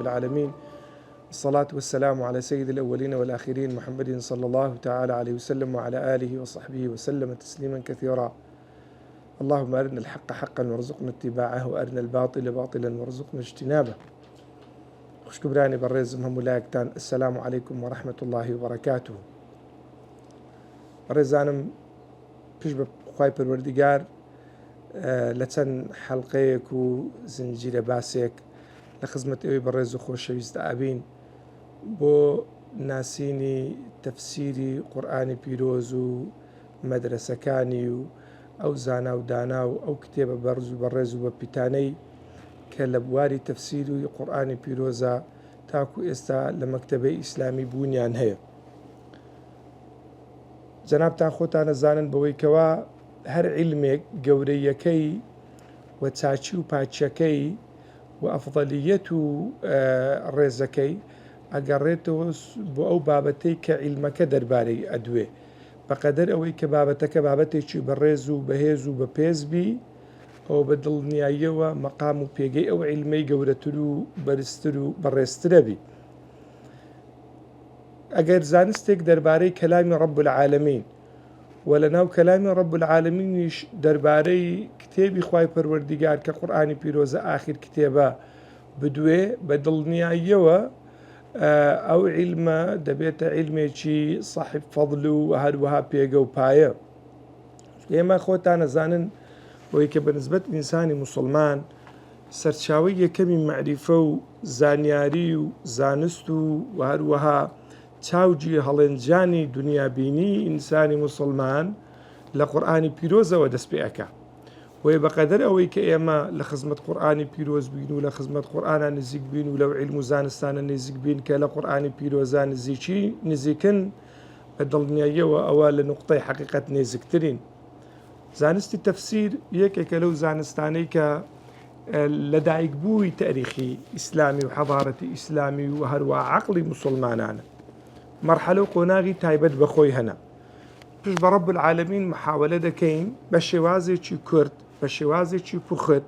العالمين. الصلاة والسلام على سيد الأولين والآخرين محمد صلى الله تعالى عليه وسلم وعلى آله وصحبه وسلم تسليما كثيرا. اللهم أرنا الحق حقا وارزقنا اتباعه وأرنا الباطل باطلا وارزقنا اجتنابه. خوشكبراني بريزم هم ولايكتان. السلام عليكم ورحمة الله وبركاته. بريزانم پیش بخوای پروردگار لچن حلقەیەک و زنجیرە باسێک لە خزمەت ئەوەی بەڕێز و خۆشەویستە ئابین بۆ ناسینی تەفسیری قورئانی پیرۆز و مەدرسەکانی و ئەو زانا و دانا و ئەو کتێبە بەرز و بەڕێز و بە پیتانەی کە لە بواری تەفسیر و قورئانی پیرۆزە تاکو ئێستا لە مەکتەبەی ئیسلامی بوونیان هەیە. جەنابتان خۆتان ئەزانن بەوەی کەوا هەر عیلمێک گەورەیەکەی و چاچی و پاچەکەی و ئەفضەلیەت و ڕێزەکەی ئەگەڕێتەوە بۆ ئەو بابەتەی کە عیلمەکە دەربارەی ئەدوێ بەقەدەر ئەوەی کە بابەتەکە بابەتێکی بەڕێز و بەهێز و بەپێزبی ئەو بە دڵنیاییەوە مەقام و پێگەی ئەو عیلمەی گەورەتر و بەرزتر و بەڕێزترەبی. ئەگەر زانستێک دەربارەی کەلامی ڕەب العالەمین و لەناو کەلامی ڕەب العالەمینیش دەربارەی کتێبی خوای پەروەردیگار کە قورئانی پیرۆزە ئاخر کتێبە بدوێ بە دڵنیاییەوە ئەو عیلمە دەبێتە عیلمێکی صاحب فەضل و هەروەها پێگە و پایە. ئێمە خۆتان ئەزانن بۆی کە بەنسبەت ئینسانی موسڵمان سەرچاوەی یەکەمی مەعریفە و زانیاری و زانست و هەروەها چاوجی هەڵێنجانی دنیابینی ئینسانی موسڵمان لە قورئانی پیرۆزەوە دەست پێ ئەکا. وی بەقەدەر ئەوەی کە ئێمە لە خزمەت قورئانی پیرۆز بین و لە خزمەت قورئانە نزیک بین و لەو عیلم و زانستانە نزیک بین کە لە قورئانی پیرۆزە نزیکن بە دڵنیاییەوە ئەوە لە نوقتەی حەقیقەت نێزیکترین. زانستی تەفسیر یەکێکە لەو زانستانەی کە لەدایکبووی تاریخی ئیسلامی و حەضارەتی ئیسلامی و هەروە عەقڵی موسڵمانانە مەرحەلە و قۆناغی تایبەت بەخۆی هەنا. پشت بە ڕەب العالەمین محاولە دەکەین بە شێوازێکی کورت بە شێوازێکی پوخت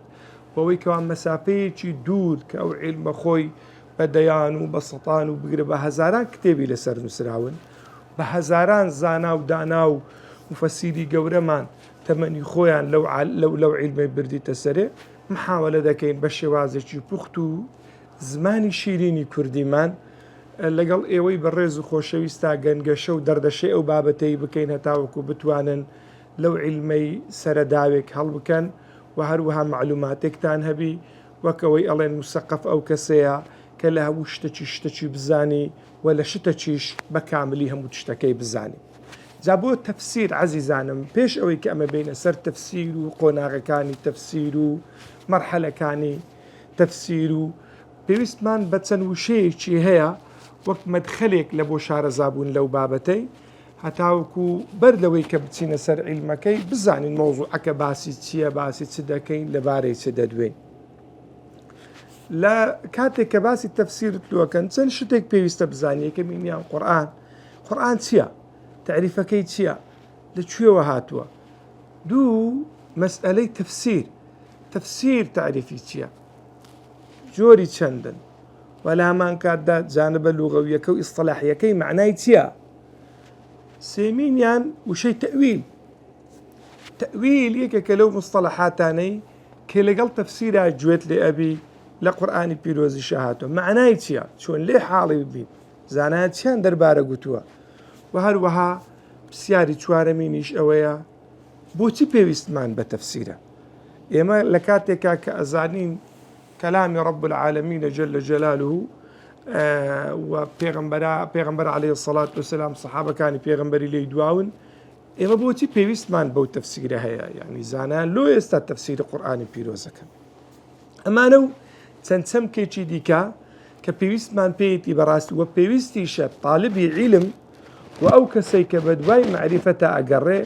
بەوەی کەوا مەسافەیەکی دوور کە ئەو عیلمە خۆی بە دەیان و بە سەتان و بگرە بە هەزاران کتێبی لەسەر نووسراون بە هەزاران زانا و دانا و مفەسیری گەورەمان تەمەنی خۆیان لەو عیلمەی بردیتە سەرێ محاولە دەکەین بە شێوازێکی پوخت و زمانی شیرینی کوردیمان لەگەڵ ئێوەی بەڕێز و خۆشەویستا گەنگەشە و دەردەشەی ئەو بابەتەی بکەین هەتاوەکو بتوانن لەو عیلمەی سەرەداوێک هەڵبکەن و هەروەها معلوماتێکتان هەبی وەکەوەی ئەڵێن موسەقف ئەو کەسەیە کە لە هەموو شتێکی بزانی و لە شتەکیش بە کاملی هەموو شتەکەی بزانی. جا بۆ تەفسیر عەزیزانم پێش ئەوەی کە ئەمە بینە سەر تەفسیر و قۆناغەکانی تەفسیر و مەرحەلەکانی تەفسیر و پێویستمان بە چەند وشەیەکی هەیە وەک مەدخەلێک لە بۆ شارەزابوون لەو بابەتەی هەتاوەکو بەر لەوەی کە بچینە سەر عیلمەکەی بزانین مەوزوعەکە باسی چییە باسی چ دەکەین لەبارەی چ دەدوێن. لە کاتێک کە باسی تەفسیرت لۆکەن چەند شتێک پێویستە بزانیە کە مینیان قورئان چییە؟ تعریفەکەی چییە؟ لەکوێوە هاتووە؟ دوو مەسئلەی تەفسیر تعریفی چییە؟ جۆری چەندن؟ وەلا هەمان کاتدا جانبە لوغەویەکە و ئیسطلاحیەکەی معنای چییە؟ سێمینیان وشەی تەویل یەکێکە لەو مستەڵەحاتانەی کە لەگەڵ تەفسیرا گوێت لێ ئەبی لە قورئانی پیرۆزیشە هاتووە. معنای چییە؟ چۆن لێ حاڵی ببین؟ زانایان چیان دەربارە گوتووە؟ و هەروەها پرسیاری چوارەمینیش ئەوەیە بۆچی پێویستمان بە تەفسیرە؟ ئێمە لە کاتێکا کە ئەزانین کەلامی ڕەب العالەمین جەل جەلالوه و پێغەمبەر عەلەیهی السەڵات وەسەلام سەحابەکانی پێغەمبەری لێی دواون ئێمە بۆچی پێویستمان بەو تەفسیرە هەیە؟ یعنی زانایان لۆ ئێستا تەفسیری قورئانی پیرۆزەکەن. ئەمانە و چەند چەمکێکی دیکە کە پێویستمان پێیەتی بەڕاستی وە پێویستیشە تاالبی عیلم و ئەو کەسەی کە بە دوای مەعریفەتە ئەگەڕێ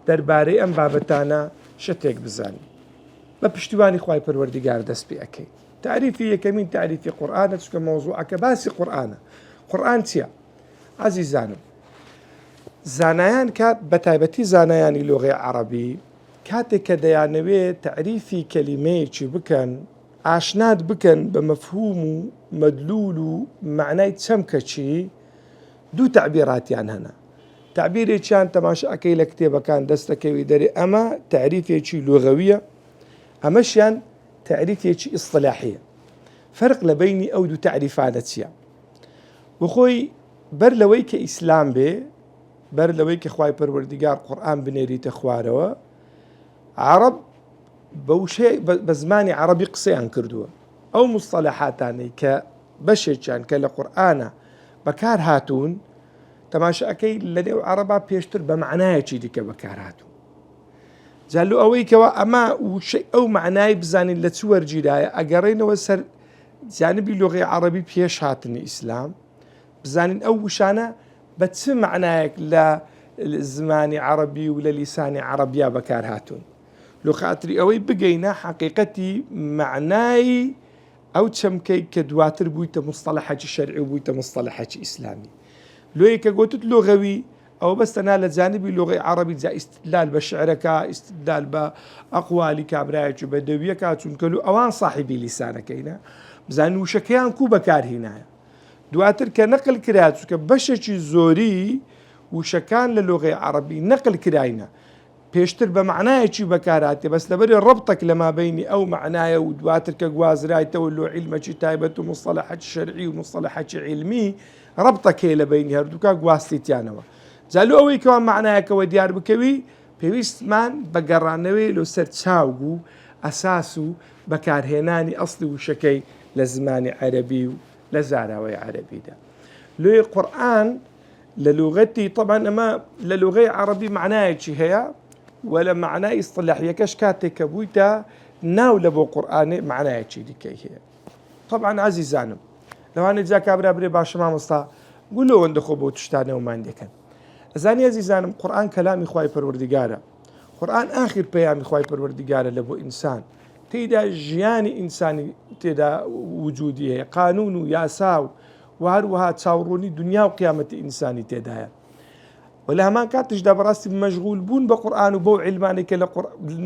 دەربارەی ئەم بابەتانە شتێک بزانین. بە پشتیوانی خوای پەروەردیگار دەست پێ ئەەکەین. تعریفی یەکەمین تعریفی قورئانە چونکە مەوزوعەکە باسی قورئانە. قورئان چییە؟ عەزیزانم زانایان کات بە تایبەتی زانایانی لۆغەی عەرەبی کاتێک کە دەیانەوێت تعریفی کەلیمەیەکی بکەن ئاشنات بکەن بە مەفهوم و مەدلول و معنای چەمکەچی دوو تعبیراتیان هەنا. تعبیرێکیان تەماشاکەی لە کتێبەکان دەستەکەوی دەرێ ئەمە تعریفێکی لوغەویە، ئەمەشیان تعریفێکی ئیصطلاحیە. فەرق لە بینی ئەو دوو تعریفانە چییە؟ بخۆی بەر لەوەی کە ئیسلام بێ، بەر لەوەی کە خوای پەروەردیگار قورئان بنێریتە خوارەوە، عەرەب بە زمانی عەرەبی قسەیان کردووە. ئەو مستەلەحاتانەی کە بەشێکیان کە لە قورئانە بەکار هاتوون، تەماشاکەی لە نێو عەرەبا پێشتر بە معنایەکی دیکە بەکار هاتوون. جالو ئەوەی کەوە ئەمە ئەو معنای بزانین لە چ وەرگیرایە، ئەگەڕێنەوە سەر جانبی لۆغەی عەرەبی پێش هاتنی ئیسلام، بزانین ئەو وشانە بە چ معنایەک لە زمانی عەرەبی و لە لیسانی عەرەبیا بەکار هاتوون. لۆ خاتری ئەوەی بگەینە حەقیقەتی معنای ئەو چەمکەی کە دواتر بوویتە مستەلەحێکی شەرعی و بوویتە مستەلەحێکی ئیسلامی. لۆیە کە گوتت لۆغەوی ئەو بەستەنا لە جانبی لۆغەی عەرەبی جا ئیستدلال بە شعرەکە، ئیستدلال بە ئەقوالی کابرایەکی بەدەویەکە، چونکەلو ئەوان صاحبی لیسانەکەینە، بزانین وشەکەیان کوو بەکارهێنایە. دواتر کە نەقل کرا چونکە بەشێکی زۆری وشەکان لە لۆغەی عەرەبی نەقل کراینە، پێشتر بە معنایەکی بەکارهاتێ، بەس لەبەری ڕەبتێک لە مابەینی ئەو معنایە و دواتر کە گوازرایتەوە لۆ عیلمەکی تایبەت و مستەلەحێکی شەرعی و مستەلەحێکی عیلمی ڕەبتێک هەیە لە بینی هەردووکە گواستیتیانەوە. جالو ئەوەی کەوا معنایەکەوە دیار بکەوی پێویستمان بە گەڕانەوەی لە سەر چاوگ و ئەساس و بەکارهێنانی ئەسڵی وشەکەی لە زمانی عەرەبی و لە زاراوەی عەرەبیدا. لۆی قورئان لە لوغەتی طبعا ئەمە لە لوغەی عەرەبی معنایەکی هەیە ولا معنای ئیصطلاحیەکەش کاتێک کە بوویتە ناو لە بۆ قورئانێ معنایەکی دیکەی هەیە. طبعا عەزیزانم لەوانەیە جا کابرا برێ باشە مامۆستا گوڵ ئەوەندە خۆ بۆ تشتانەوەمان دەکەن. ئەزانی عەزیزانم قورئان کەلامی خوای پەروەردیگارە، قورئان ئاخر پەیامی خوای پەروەردیگارە لە بۆ ئینسان، تێیدا ژیانی ئینسانی تێدا وجودی هەیە، قانون و یاسا و هەروەها چاوەڕوونی دنیا و قیامەتی ئینسانی تێدایە. ولا هەمان کاتشدا بەڕاستی مەشغول بوون بە قورئان و بەو عیلمانێک کە لە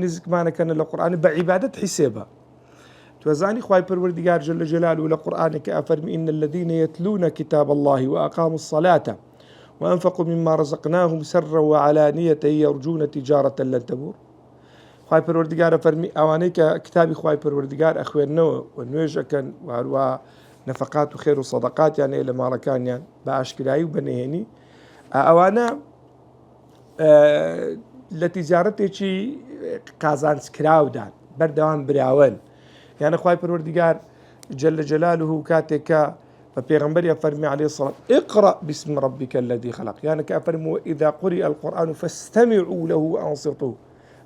نزیکمانەکەنە لە قورئان بە عیبادەت حیسێبە. توزانی خوای پەروەردیگار جل جلاله لە قورئانێکە ئەفەرمی إن الذين يتلون كتاب الله وأقاموا الصلاة وأنفقوا مما رزقناهم سرا وعلانية يرجون تجارة لن تبور. خوای پەروەردیگار ئەفەرمی ئەوانەی کە کتابی خوای پەروەردیگار ئەخوێننەوە و نوێژەکەن و هەروە نەفەقات و خێر و سەدەقاتیان هەیە لە ماڵەکانیان بە ئاشکرایی و بەنهێنی، ئەوانە لە تیجارەتێکی قازانجکراودان بەردەوام براون. یانە خوای پەروەردیگار جل جلاله کاتێکە بە پێغەمبەری ئەفەرمی عەلەیهی السەڵام اقرأ باسم ربك الذي خلق، یانە کە ئەفەرمی إذا قرئ القرآن فاستمعوا له وأنصتوا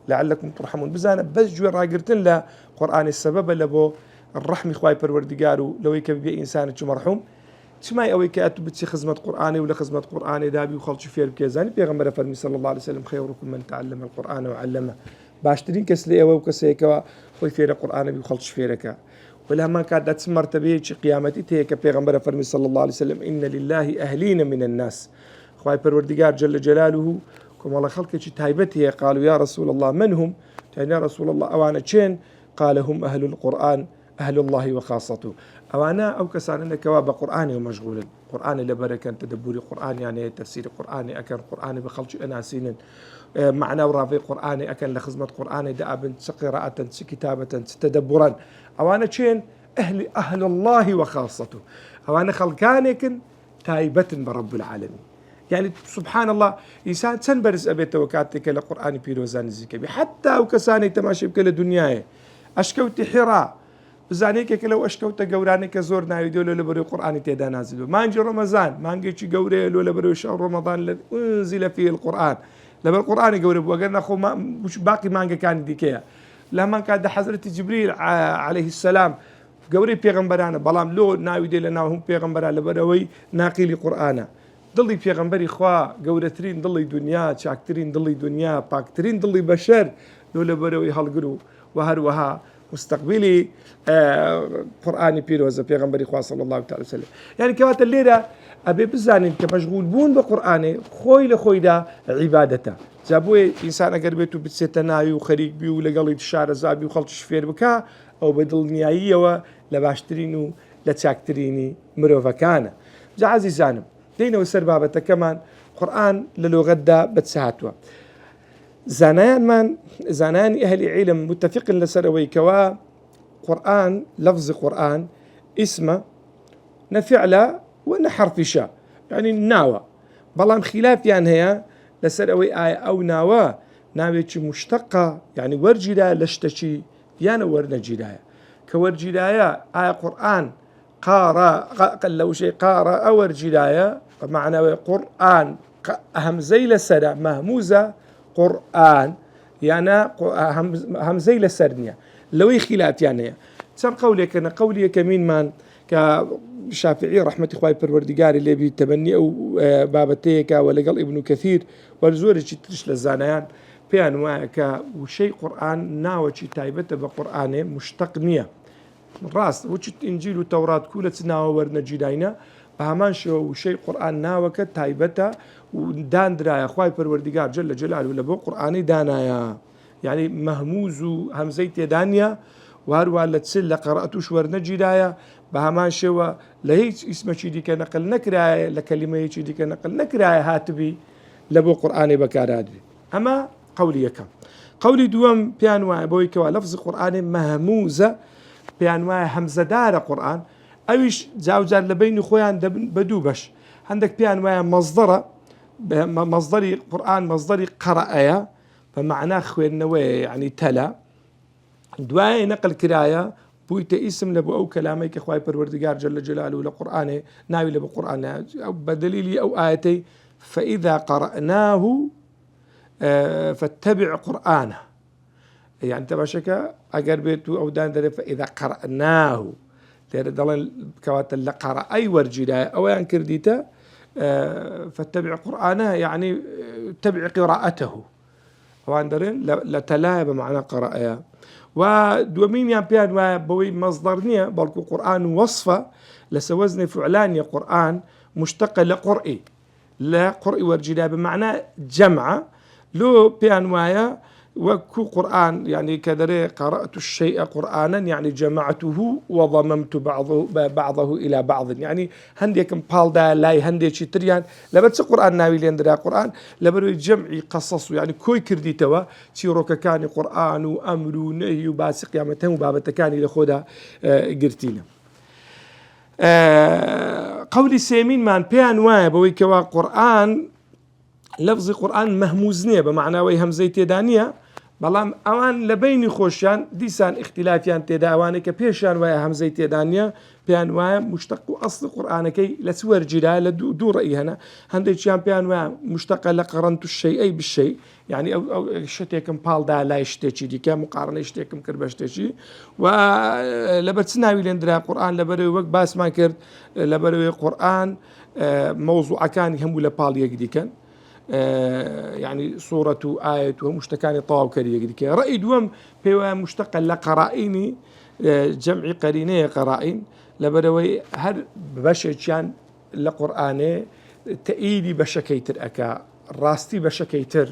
لعلكم ترحمون. بزانە بەس گوێ ڕاگرتن لە قورئانی سەبەبە لە بۆ ڕەحمی خوای پەروەردیگار و لەوەی کە ببێ ئینسانێکی مەرحوم. چمای ئەوەی کە ئەتوو بچی خزمەت قورئانی و لە خزمەت قورئانی دابی و خەڵکی فێر بکەی. زانی پێغەمبەر ئەفەرمی صلی الله عليه وسلم خەیڕکم من تعلم القرآن وعلمه، باشترین کەس لە ئێوە و کەسێکەوە خۆی فێرە قورئانە بی و خەڵکی فێرەکە. ولا هەمان کاتدا چ مەرتەبەیەکی قیامەتی هەیە کە پێغەمبەر ئەفەرمی صلی الله عليه وسلم إن لله أهلين من الناس، خوای پەروەردیگار جل جلاله کۆمەڵە خەڵکێکی تایبەت هەیە. قالوا يا رسول الله من هم؟ يا رسول الله ئەوانە چێن؟ قال هم أهل القرآن أهل الله وخاصته. ئەوانە ئەو کەسانەکەوا بە قورئانی و مەشغولن، قورئانی لەبەرەکەن، تدەبوری قورئانیانەیە، تەفسیری قورئانی ئەکەن، قورئانی بە خەڵکی ئەناسینن، معنا و ڕاوی قورئانی ئەکەن، لە خزمەت قورئانی دابن، چ قیرائەتن چ کتابەتن چ تدەبورن. ئەوانە چێن؟ أهل الله وخاصته، ئەوانە خەڵکانێکن تایبەتن بە رب العالمین. يعني سبحان الله ئینسان چەند بەرز ئەبێتەوە کاتێکە لە قورئانی پیرۆزان نزیکە بێ. حتا ئەو کەسانی تەماشای بکە لە دنیاە ئەشکەوتی حیرا، بزانێکێکە لەو ئەشکەوتە گەورانێکە زۆر ناویدۆ لە لەبەرەوەی قورئانی تێدا نازلوە. مانگی ڕەمەزان مانگێکی گەورەیە لۆ لەبەرەوەی شەهر ڕەمەضان ئونزیلە فیه القورئان، لەبەر قورئانی گەورە بوو، ئەگەر نەخۆ باقی مانگەکانی دیکەیە. لە هەمان کاتدا حەزرەتی جیبریل عەلەیهی السەلام گەورەی پێغەمبەرانە، بەڵام لۆ ناویدێ لە ناو هەموو پێغەمبەران لەبەرەوەی ناقیلی قورئانە. دڵی پێغەمبەری خوا گەورەترین دڵی دنیا، چاکترین دڵی دنیا، پاکترین دڵی بەشەر لۆ لەبەرەوەی هەڵگر و هەروەها مستقبلی قورئانی پیرۆزە پێغەمبەری خوا صلی الله عليه وسلم. یعنی کەواتە لێرە ئەبێ بزانین کە مەشغول بوون بە قورئانێ خۆی لە خۆیدا عیبادەتە. جا بۆیە ئینسان ئەگەر بێت و بچێتە ناوی و خەریک بی و لەگەڵی شارەزابی و خەڵکیش فێر بکە، ئەو بە دڵنیاییەوە لە باشترین و لە چاکترینی مرۆڤەکانە. جا عەزیزانم دێنەوە سەر بابەتەکەمان. قورئان لە لۆغەتدا بەچ هاتووە. زانایانی ئەهلی عیلم متفقن لەسەر ئەوەی کەوا قورئان لەفزی قورئان ئیسمە نەفعلە و نەحەرفیشە، یعنی ناوە، بەڵام خلافیان هەیە لەسەر ئەوەی ئایا ئەو ناوە ناوێکی مشتەقە، یعنی وەرگیرایە لە شتێکی یانە وەرنەگیرایە. کە وەرگیرایە ئایا قورئان لەو شەی قارە ئەو وەرگیرایە بەمعنەوەی قورئان هەمزەی لەسەرە مەهموزە قورئان یانە هەمزەی لەسەر نییە، لەوەی خلافیان هەیە. چەند قەولێکەنە قەولی یەکەمینمان کە شافعی ڕەحمەتی خوای پەروەردگاری لێبی تەبەنی ئەو بابەتەیەکە و لەگەڵ ئیبن کەثیر و زۆرێکی ترش لە زانایان پێیان وایە کە وشەی قورئان ناوەکی تایبەتە بە قورئانێ مشتەق نییە. ڕاست وچت ئینجیل و تەورات کوو لە چ ناوە وەرنەگیراینە، بە هەمان شێوە وشەی قورئان ناوەکە تایبەتە و دانرایە خوای پەروەردگار جەل جەلاله لە بۆ قورئانی دانایە، یعنی مەهموز و هەمزەی تێدا نییە و هەروە لە چل لە قەرەئەتوش وەرنەگیرایە، بە هەمان شێوە لە هیچ ئیسمەکی دیکە نەقل نەکرایە، لە کەلیمەیەکی دیکە نەقل نەکرایە هاتبی لە بۆ قورئانی بەکارهاتبی. ئەمە قەولی یەکەم. قەولی دووەم پێیان وایە بەوەی کەوا لەفزی قورئانی مەهموزە، پێیان وایە هەمزەدارە قورئان، ئەویش جاوجار لە بینی خۆیان بە دوو بەش. هەندێک پێیان وایە مەزدەرە، مەزدەری قورئان مەزدەری قەرەئەیە بە معنای خوێندنەوەیە، یعنی تەلا، دوایە نەقل کرایە بوویتە ئیسم لە بۆ ئەو کەلامەی کە خوای پەروەردگار جەل جەلاله لە قورئانێ ناوی لە بۆ قورئانە بە دلیلی ئەو ئایەتەی فإذا قرأناه فاتبع قرآنه، يعني تباشەکە ئەگەر بێت و ئەو دان دەرێ فإذا قرأناه لێرە دەڵێن کەواتە لە قەرەئەی وەرگیرایە ئەوەیان کردیتە فاتبع قرآنه يعني اتبع قراءته، ئەوان دەڵێن لە تەلایە بە معنای قەرەئەیە. و دووەمینیان پێیان وایە بەوەی مەزدەر نییە بەڵکو قورئان وەصفە لەسەر وەزنی فعلانیە، قورئان مشتەقە لە قورئی، لە قورئی وەرگیرایە بە معنای جەمعە. لۆ پێیان وایە وەکو قورئان يعني كدري قرأت الشيء قرآنا يعني جمعته وضممت بعضه إلى بعض، يعني هنديكم بالدا لاي هنديكي تريان لبرس قرآن ناوي لندرا قرآن لبروي جمعي قصص، يعني كوي كردي توا تيروك كان قرآن وأمر ونهي وباس قيامته وبابته كان لخودا قرتينا. قولي سيمين من بيان واي بوي كوا قرآن لفظ قرآن مهموزنية بمعنى وي همزي تيدانية، بەڵام ئەوان لە بینی خۆشیان دیسان اختلافیان تێدا ئەوانەی کە پێشیان وایە هەمزەی تێدانە پێیان وایە مشتەق و ئەسڵ قورئانەکەی لە چ وەرگیرایە، لە دوو ڕەئی هەنا. هەندێکیان پێیان وایە مشتەقە لە قەڕەنت الشەیئەی بالشەی، یعنی ئەو شتێکم پاڵدا لای شتێکی دیکە مقارنەی شتێکم کرد بە شتێکی، و لەبەر چ ناوی لێندرا قورئان لەبەرەوەی وەک باسمان کرد لەبەرەوەی قورئان مەوزوعەکانی هەموو لە پاڵ یەک دیکەن، يعني صورة آية ومشتكان طاو كريك. رأي دوم بيوا مشتق لقرائني جمع قرينة قرائن لبروي هر بشكان لقرآنه تأييدي بشكيتر أكا راستي بشكيتر،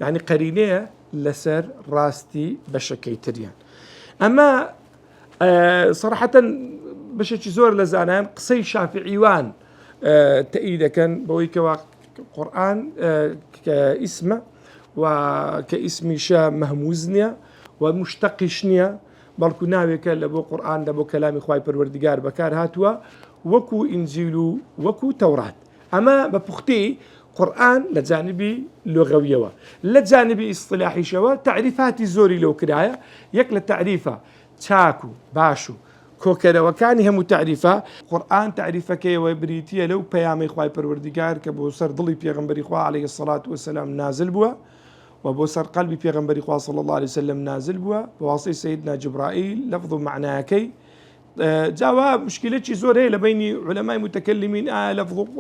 يعني قرينة لسر راستي بشكيتر يعني. أما صراحة بشكي زور لزانان قصي شافعيوان تأييد كان بوي كوا قرآن كاسمه وكاسم مهموزنيا ومشتقشنيا، بلكو ناويك لبو قرآن لبو كلام خواي پروردگار بكار هاتوا وكو إنجيلو وكو توراة. أما ببختي قرآن لجانبي لغوية لجانبي اصطلاحي شوا تعريفات زوري لو كرايا يك للتعريفة تاكو باشو كوكرا وكانها متعرفة. قرآن تعريفك وبريتية لو بيامي خواي پروردگار كبوسر ضلي بيغمبري خوا عليه الصلاة والسلام نازل بوا، وبوسر قلبي بيغمبري خوا صلى الله عليه وسلم نازل بوا بواسطة سيدنا جبرائيل لفظ معناكي. جاوا مشكلة زور هي لبيني علماء متكلمين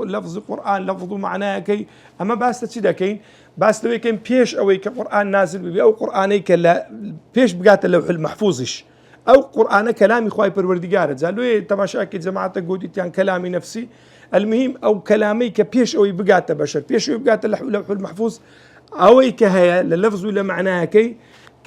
لفظ قرآن لفظ معناكي، أما باس تشدكين باس لو كان بيش أو كقرآن نازل بي أو قرآني كلا بيش بقات اللوح المحفوظش أو قرآن كلامي خواي پروردگار زالوي تماشاكي جماعتك قودت يعني كلامي نفسي، المهم أو كلامي كبيش أو بقات بشر بيش أو بقات اللوح المحفوظ أو كهيا للفظ ولا معناها كي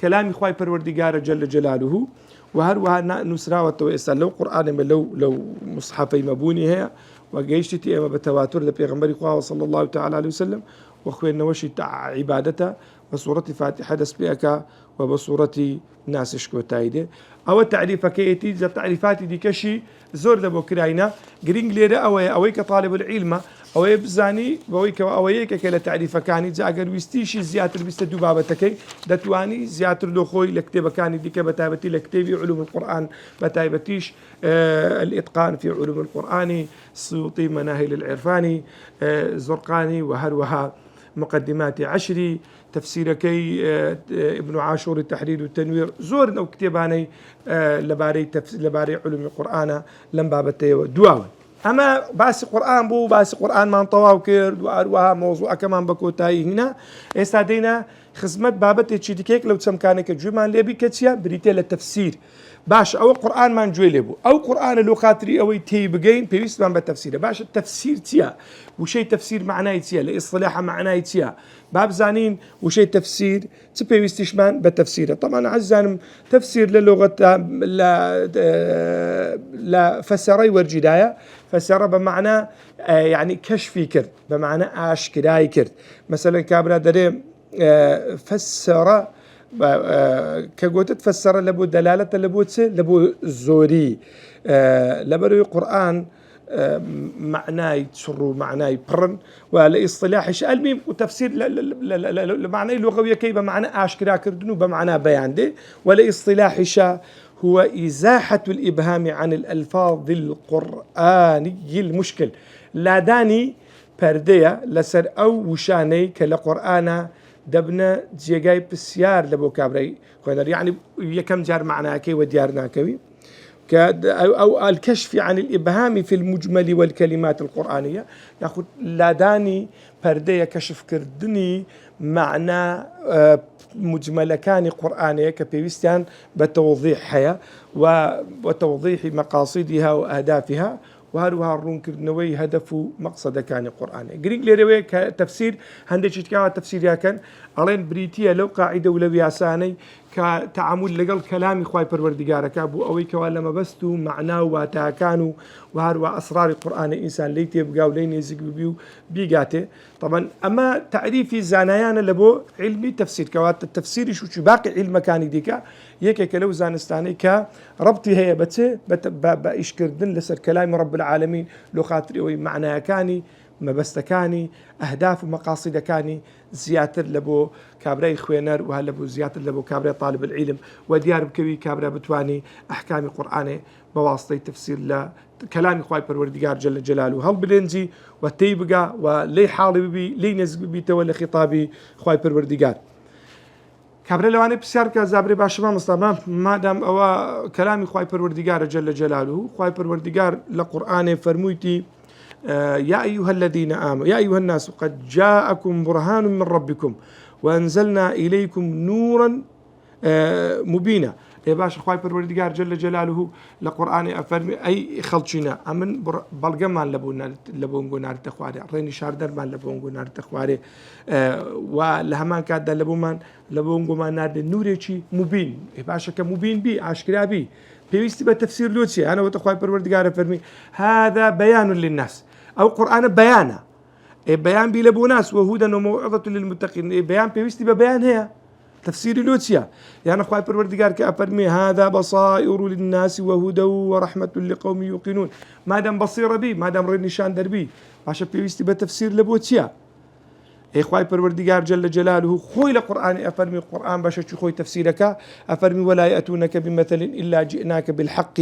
كلامي خواي پروردگار جل جلاله. وهروها نسراوة إسان لو قرآن لو مصحفي مبوني هي وجيشتي أما بتواتر لبيغمبري خواه صلى الله تعالى عليه وسلم وأخوين نوشي عبادته بصورة فاتحة دسبيك وبصورة ناسش كوتايدة أو تعريف كيتي ذا تعريفات دي كشي زور دبو كراينا جرينج ليرا أوي كطالب العلم أوي بزاني أوي كلا تعريف كاني إذا أجر ويستيشي زيادة بيست دبابتك دتواني زيادة لخوي لكتابة كاني دي كبتابتي لكتابي علوم القرآن بتابتيش الإتقان في علوم القرآن السيوطي مناهل العرفاني زرقاني وهروها مقدمات عشري تفسيركي ابن عاشور التحرير والتنوير زور أو كتاباني لباري علوم القرآن لم بابتي دواوي أما باس قرآن باس قرآن ما انطواو كيرد وها موضوع كمان بكوتاي هنا استادينا خدمت بابتي تشيديكيك لو تسمكانك جمان ليبي كتيا بريتي للتفسير باش أو قرآن ما نجوي لبو أو قرآن لو خاطري أو تي بجين بيست من بالتفسير باش التفسير تيا وشي تفسير معناه تيا لإصطلاح معناه تيا باب زانين وشي تفسير تبيستش من بالتفسير طبعا عزان تفسير للغة لا فسري والجداية فسر بمعنى يعني كشفي كرد بمعنى آشكراي كرد مثلا كابرا دري فسر كقولت تفسر لبو دلالة لبو زوري لبرو القرآن معناي تسرو معناي برن ولا اصطلاح الميم وتفسير لمعنى لغوية كي بمعنى آشكرا كردنو بمعنى بيان دي ولا اصطلاح هو إزاحة الإبهام عن الألفاظ القرآني المشكل لا داني بردية لسر أو وشاني كالقرآن دبنا جيجاي بسيار لبو كابري يعني يكم جار معناه كي وديارنا كوي أو الكشف عن الإبهام في المجمل والكلمات القرآنية ياخذ لاداني بردية كشف كردني معنى مجمل كان قرآنية كبيوستان بتوضيح حياة وتوضيح مقاصدها وأهدافها وهروها الرون كردنوي هدفه مقصد كان قرآني جريك ليروي كتفسير هندي شتكا تفسير كان علين بريتيا لو قاعدة ولو ياساني كتعامل لقل كلامي خواي پروردگار كابو أوي كوالما بستو معناه واتاكانو وهروا أسرار القرآن إنسان ليتي بقاو لين يزيق بيو بيقاته طبعا أما تعريفي زانيان لبو علمي تفسير كوات التفسير شو باقي علم كان ديكا يكي كلو زانستاني كربطي هي بإشكردن لسر كلام رب العالمين لو خاطري أوي معناه كاني مبستكاني أهداف ومقاصد كاني زياتر لبو كابري خوينر وهلبو زياتر لبو كابري طالب العلم وديار بكوي كابري بتواني أحكام القرآن بواسطة تفسير لا كلام خواي پروردگار جل جلاله هل بلنزي وتيبقى ولي حالي بي لي نزق بي تولي خطابي خواي پروردگار كابري لواني بسيار كزابري باشما مصطفى ما دام أو كلامي خواي پروردگار جل جلاله خواي پروردگار لقرآن فرمويتي يا أيها الذين آمنوا يا أيها الناس قد جاءكم برهان من ربكم وأنزلنا إليكم نورا مبينا يا باشا خواي پروردگار جل جلاله لقرآن أفرمي أي خلشنا أمن بلغمان لبون نار تخواري ريني شاردر مان لبون نار تخواري ولهمان كاد لبون نار نوري شي مبين يا باشا كمبين بي عاشكرا بي بيستي بتفسير لوتشي أنا وتخواي پروردگار أفرمي هذا بيان للناس أو قرآن بيانا بيان بيلبو ناس وهدى وموعظة للمتقين بيان بيستي ببيان هي تفسير لوتشيا يعني خواي پروردگار كأفرمي هذا بصائر للناس وهدى ورحمة لقوم يوقنون ما دام بصير بي ما دام رين نشان دربي باشا بيستي بتفسير لبوتشيا خواي پروردگار جل جلاله خوي لقرآن أفرمي القرآن باشا شو خوي تفسيرك أفرمي ولا يأتونك بمثل إلا جئناك بالحق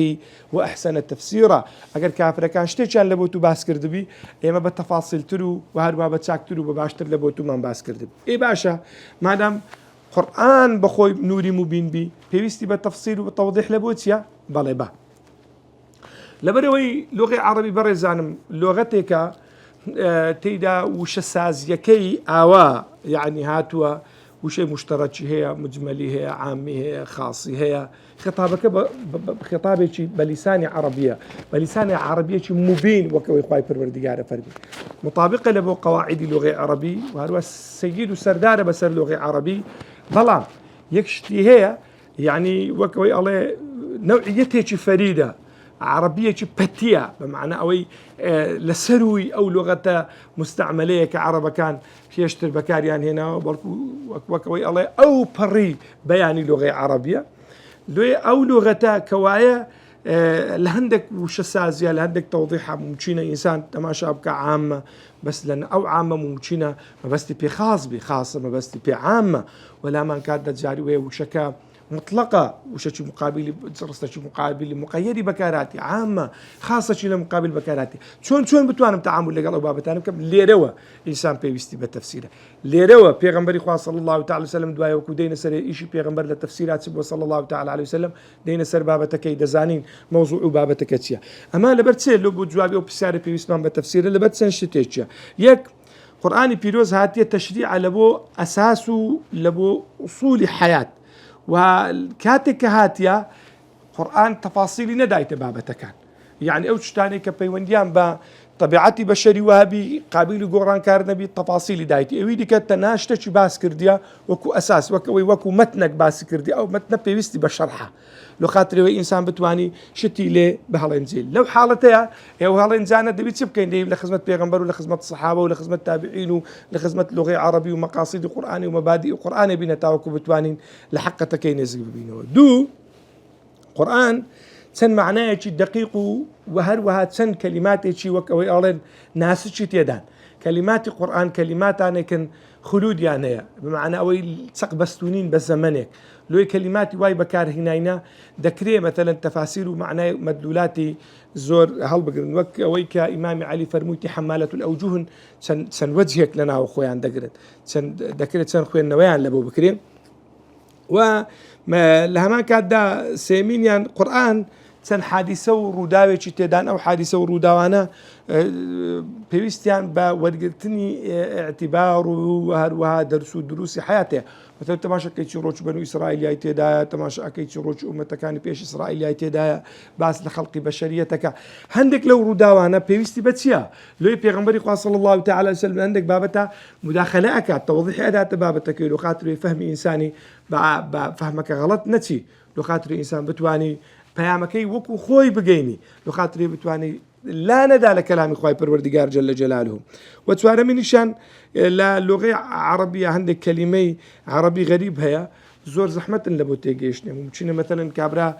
وأحسن تفسيرا أجر كافر كان شتيشان لبوتو باسكر دبي إما بالتفاصيل تلو وهربا بتشاك تلو بباشتر لبوتو من باسكر دبي باشا ما دام قرآن بخوي نوري مبين بي بيستي بالتفصيل والتوضيح لبوتيا بلبا لبروي لغة عربي برزانم لغتك تيدا وش سازيكي آوا يعني هاتوا وش مشترك هي مجملي هي عامي هي خاصي هي خطابك خطابك بلسان عربية بلسان عربية مبين وكوي خواي پروردگار فرمي مطابقة لبو قواعد لغة عربي وهو السيد وسردار بسر لغة عربي ظلام يكشتي هي يعني وكوي الله نوعيتي فريدة عربية بتية بمعنى أوي لسروي أو لغة مستعملية كعربة كان يشتر بكاريان هنا وكوي الله أو بري بياني لغة عربية أو لغة كواية لهندك وش سازية لهندك توضيحها ممكنة إنسان تماشى بك عامة بس لأن أو عامة ممكنة ما بس تبي خاص بخاصة ما بس تبي عامة ولا ما كانت جاري وشكا مطلقة وشي مقابل درستي مقابل مقيد بكاراتي عامة خاصة شي مقابل بكاراتي شون بتوانم تعامل لقال بابتان كم ليروا إنسان بيستي بالتفسير ليروا بيغمبري خواه صلى الله تعالى وسلم دوايا وكو دينا سر إيشي بيغمبر للتفسيرات سبوا صلى الله تعالى عليه وسلم دينا سر بابتك دزانين موضوع بابتك تشيا أما لبرتسير لو بجوابي أو بساري بيسمان بالتفسير لبرتسن شتيتشيا يك قرآن بيروز هاتية تشريع لبو أساسه لبو أصول حياة وكاتك هاتيا قرآن تفاصيل ندايت بابتكان يعني أوش تاني كبيونديان بطبيعتي بشري وهابي قابل قرآن كارنبي تفاصيل دايتي أويدي كتناشتش باس كرديا وكو أساس وكو متنك باس كرديا أو متن بيوستي بشرحها لو خاطري إنسان بتواني شتي ليه بهالإنزيل لو حالتها أو هالإنسان دبي تسبكين دي لخدمة بيغمبر ولخدمة الصحابة ولخدمة التابعين ولخدمة لغة عربي ومقاصد قرآني ومبادئ قرآني بينا تاوكو بتوانين لحق كين يزقب بينه دو قرآن سن معناه شيء دقيق وهل سن كلمات شيء وكوي أولين ناس شيء تيدان كلمات القرآن كلمات أنا كن خلود يعني بمعنى أوي سق بستونين بزمانك لو كلمات واي بكار هنا ذكريه مثلا تفاسير ومعناه مدلولاتي زور هل بقرن وك أوي كإمام علي فرموتي حمالة الأوجه سن وجهك لنا وخويان ذكرت سن ذكرت سن خويا النويان لأبو بكريم وما لها ما كاد سيمين يعني قرآن سن حادثة وروداوي تدان أو حادثة وروداوانا بيوستيان بورقتني اعتبار وها درس دروس حياته مثلا تماشى كيتش روج بنو إسرائيل يا تدا تماشى كيتش روج أمة كان بيش إسرائيل يا تدا باس لخلق بشريتك هندك لو روداوانا بيوستي بتشيا لو بيغمبري صلى الله تعالى عليه وسلم عندك بابتها مداخلة توضيح أداة بابتك لو خاطر يفهم إنساني بفهمك غلط نتي لو خاطر إنسان بتواني بيامكي وكو خوي بقيني لو خاطري بتواني لا ندى لكلام خوي پروردگار جل جلاله وتواني من شان لا لغة عربية عندك كلمة عربي غريب هي زور زحمة لبو تيجيشني ممكن مثلا كابرا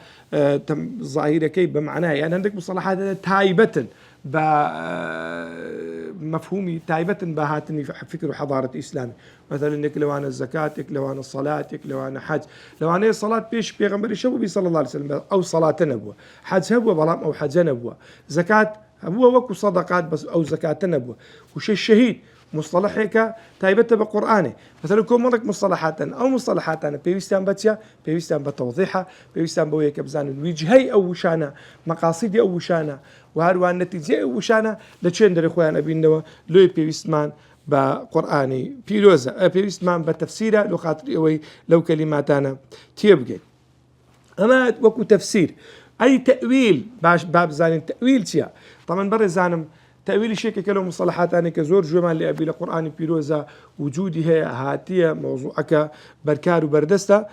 ظاهرة كي بمعناه يعني عندك مصطلحات تايبة بمفهومي تايبة بهاتني فكر حضارة إسلامي مثلا إنك لو أنا الزكاة لو أنا الصلاة لو أنا حج لو أنا الصلاة بيش بيغمبري شو بي صلى الله عليه وسلم أو صلاة نبوة حج هو بلام أو حج نبوة زكاة هو وكو صدقات بس أو زكاة نبوة وش الشهيد مصطلح هيك تايبته بقرآنه مثلا يكون مرك مصطلحات أو مصطلحات أنا بيوستان بتشا بيوستان بتوضيحها بيوستان بويك بزان الوجهي أو وشانا مقاصدي أو وشانا وهذا النتيجة أو وشانا لتشندر إخوان أبي النوا لو بيوستمان بقرآني بيروزا بيوستمان بتفسيره لو خاطر أوي لو كلماتنا تيبقى أما وكو تفسير أي تأويل باش باب زانين تأويل تيا طبعا بر زانم تأويل شيء كلو مصطلحات أنا كزور جمال اللي أبي القرآن بيروزا وجودي هي هاتية موضوعك بركار وبردستا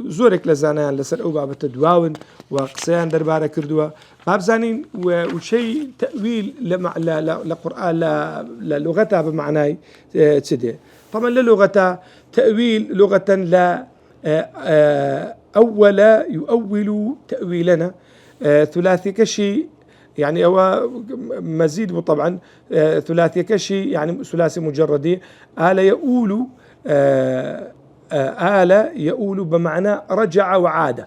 زورك لزانان لسر أو باب التدواون وقصيان دربارة كردوا باب زانين وشيء تأويل لقرآن للغتها بمعناي تدي طبعا للغتها تأويل لغة لا أول يؤول تأويلنا ثلاثي كشي يعني هو مزيد طبعا ثلاثي كشي يعني ثلاثي مجردي آل يؤول آل يؤول بمعنى رجع وعاد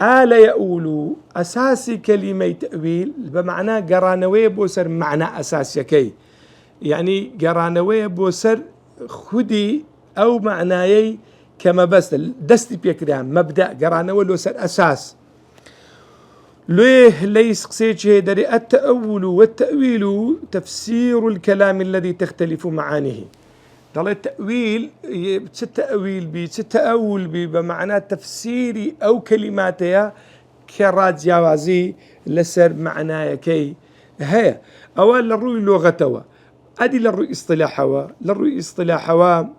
آل يؤول أساسي كلمة تأويل بمعنى قرانوي بوسر معنى أساسي كي يعني قرانوي بوسر خدي أو معناي كما بس دستي بيكريان مبدأ قرانوي بوسر أساس ليه ليس قسيتش دري التأول والتأويل تفسير الكلام الذي تختلف معانيه ضل التأويل تتأول بمعنى تفسيري أو كلماتها كرات جوازي لسر معناها كي هي أول للرؤي لغتها أدي للرؤي اصطلاحها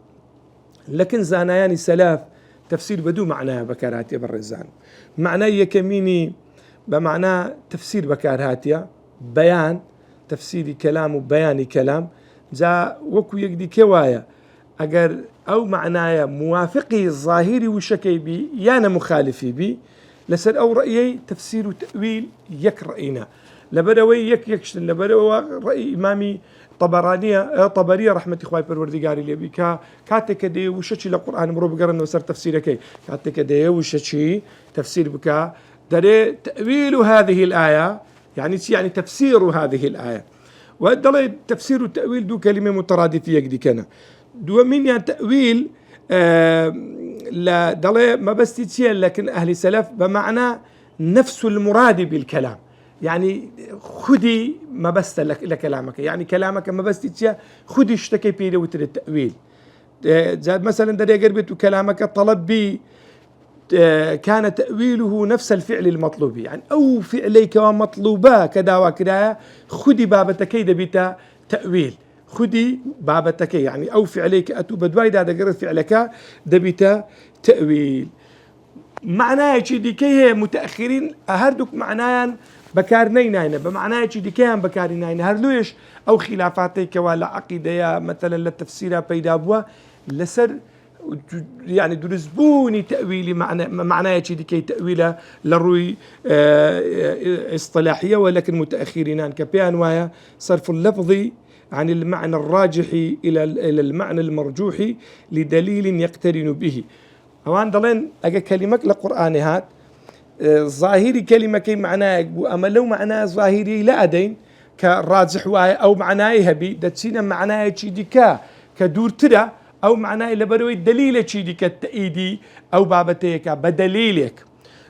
لكن زانيان سلاف تفسير بدو معناه بكاراتيا بالرزان معناه يكميني بمعنى تفسير بكاراتيا بيان تفسيري كلام وبياني كلام جا وكو يقدي كوايا اگر او معنايا موافقي الظاهري وشكي بي يانا مخالفي بي لسر او رأيي تفسير وتأويل يك رأينا لبدوي يكشتن لبدوي رأي إمامي طبرانية رحمة إخوائي بالوردقاري اللي بي كاتك دي وشتي لقرآن مرو بقرن وسر تفسيرك كاتك دي وشتي تفسير بكا دري تأويل هذه الآية يعني تفسير هذه الآية وهذا تفسير والتأويل دو كلمة مترادفية قدي كان دو من يعني تأويل لا دلي ما بس تتشيل لكن أهل سلف بمعنى نفس المراد بالكلام يعني خدي ما بس لكلامك يعني كلامك ما بس تتشيل خدي اشتكي بيده وتر التأويل زاد مثلا دري قربت كلامك طلب بي كان تأويله نفس الفعل المطلوب يعني أو فعليك ومطلوبا كذا وكذا خدي بابتك دبيتا تأويل خدي بابتك يعني أو فعليك أتوب دواي هذا قرر فعلك دبيتا تأويل معناه شيء كي متأخرين أهردك معناه بكارنين هنا بمعناه شيء كي بكارنين هنا هردويش أو خلافاتك ولا عقيدة مثلا للتفسير بيدابوا لسر يعني درزبوني تأويلي معناه شيء كي تأويله للروي اصطلاحية ولكن متأخرين كبيان ويا صرف اللفظي عن المعنى الراجح إلى المعنى المرجوح لدليل يقترن به هوان دلين أجا كلمة لقرآن هات ظاهري كلمة كي معناه أما لو معناه ظاهري لا أدين كراجح واي أو معناه هبي دتسينا معناه شيء كدور ترى أو معناه إلا بروي الدليل شيء كالتأييدي أو بابتيك بدليلك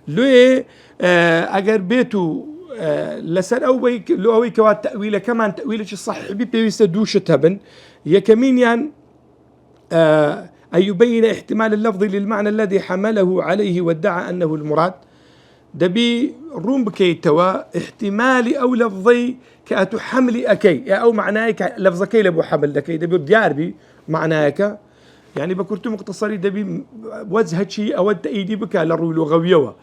لو أجر بيتو لسر أو لو أوي كوات تأويله كمان تأويله الصحيح بيستدوش تبن يكمين يعني أن يبين احتمال اللفظ للمعنى الذي حمله عليه وادعى أنه المراد دبي روم بكي توا احتمالي أو لفظي كأتو حملي أكي أو معناك لفظكي لبو حمل دكي دبي ديار بي معناك يعني بكرتو مقتصري دبي وجه شيء أو تأييدي بك للروي لغوية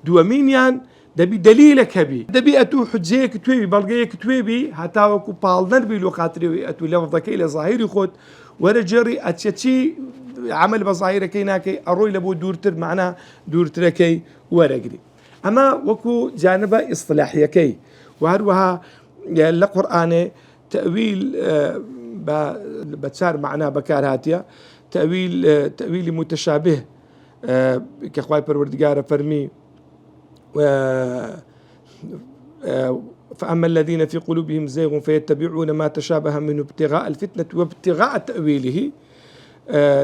دوامين يعني دبي دليلك هبي دبي أتو حجيك تويبي بلغيك تويبي هتاوكو بالنر بي لو خاطري أتو لفظكي لظاهري خود ورجري أتشتي عمل بظاهرة كيناكي أروي لبو دورتر معناه دورتر كي ورقري أما وكو جانبة إصطلاحية كي وهروها لقرآن تأويل بتشار معناه بكار هاتيا تأويل متشابه كخواي پروردگار فرمي فأما الذين في قلوبهم زيغ فيتبعون ما تشابه منه ابتغاء الفتنة وابتغاء تأويله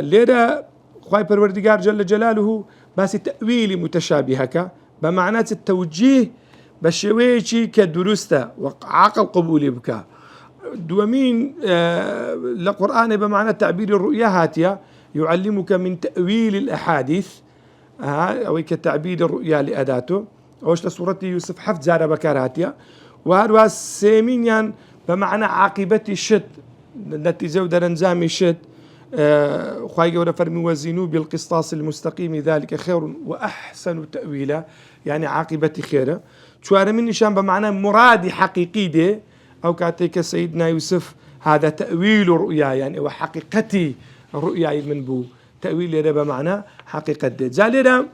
لذا خواي پروردگار جل جلاله بس تأويل متشابهك بمعنى التوجيه بشويشي كدرسته وعقل قبولي بك دومين لقرآن بمعنى تعبير الرؤيا هاتيا يعلمك من تأويل الأحاديث أو كتعبير الرؤيا لأداته أوش لسورة يوسف حفظ زار بكاراتيا وهذا سيمين بمعنى عاقبة الشد نتيجة ودرنزام الشد خواهي قولة فرمي وزنوا بالقسطاس المستقيم ذلك خير وأحسن تأويلا يعني عاقبة خير شوار من نشان بمعنى مراد حقيقي دي أو كاتيك سيدنا يوسف هذا تأويل رؤيا يعني وحقيقتي رؤيا من بو تأويل هذا بمعنى حقيقة دي زالنا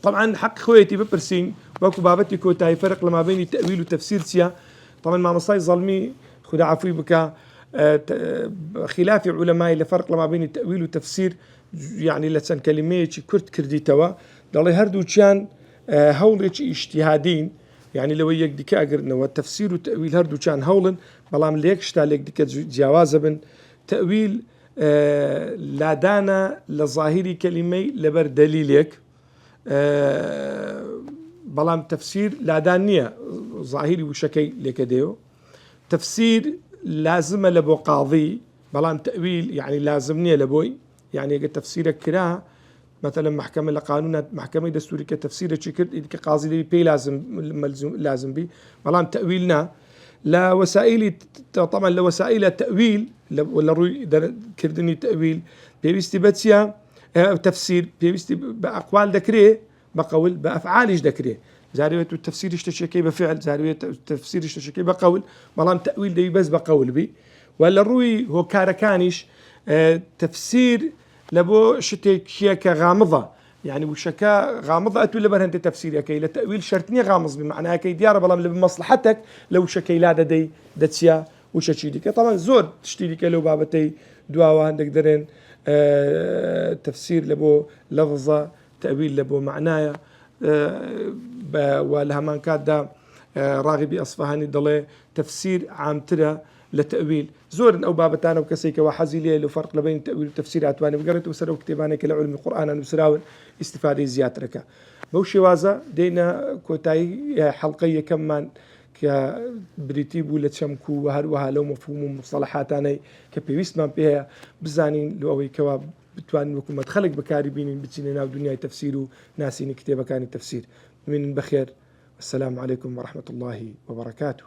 طبعا حق خويتي ببرسين وكو بابتي كوتاي فرق لما بين التأويل والتفسير سيا طبعا ما مصاي ظلمي خدا عفوي بك خلاف علماء لفرق لما بين التأويل والتفسير يعني لسان كلمات كرت كرديتوا ضل هردو كان هولج اجتهادين يعني لو يقدك أجرنا والتفسير والتأويل هردو كان هولن بلام ليكش تالك ديك جوازبن تأويل لا دانا لظاهري كلمة لبر دليلك بلام تفسير لا دانية ظاهري وشكي لكديو تفسير لازم لبو قاضي بلام تأويل يعني لازمني لبوي يعني تفسيرك كراه مثلا محكمة لقانون محكمة دستوري كتفسير شكل كقاضي بي لازم بي بلام تأويلنا لا وسائل طبعا لوسائل التأويل ولا روي كردني تأويل بيستبتيا تفسير پێویستی بأقوال دەکرێ بقول بأفعالش دەکرێ زاروێت و تفسیرش تشکەی بفعل زاروێت تفسیرش تشکەی بقول بەڵام تأویل دەی بەس بقول بی ولا ڕووی هۆکارەکانیش تفسير لبو شتێکیە کە غامضة يعني وشكا غامضة أتو لبر هنت تفسير كي لتأويل شرطني غامض بمعنى كي ديار بلام لبمصلحتك لو شكي لا ددي دتسيا وشتي ديك طبعا زور تشتري لو بابتي دواوا عندك درين تفسير لبو لفظة تأويل لبو معنايا ولها من كاد راغبي أصفهاني ضلي تفسير عام ترى لتأويل زور أو بابتانا وكسيك وحزي لي فرق بين التأويل والتفسير أتواني وقرأت وسروا كتاباني كلا علم القرآن وسراون استفادة زيادة ركا بوشي وازا دينا كوتاي حلقية كمان كبريتي بولة شمكو وهروها لو مفهوم مصطلحاتاني كبيويست من بها بزانين لو أوي كواب بتواني وكم مدخلق بكاري بين بتسيننا ودنيا تفسير ناسين كتابة كان التفسير من بخير السلام عليكم ورحمة الله وبركاته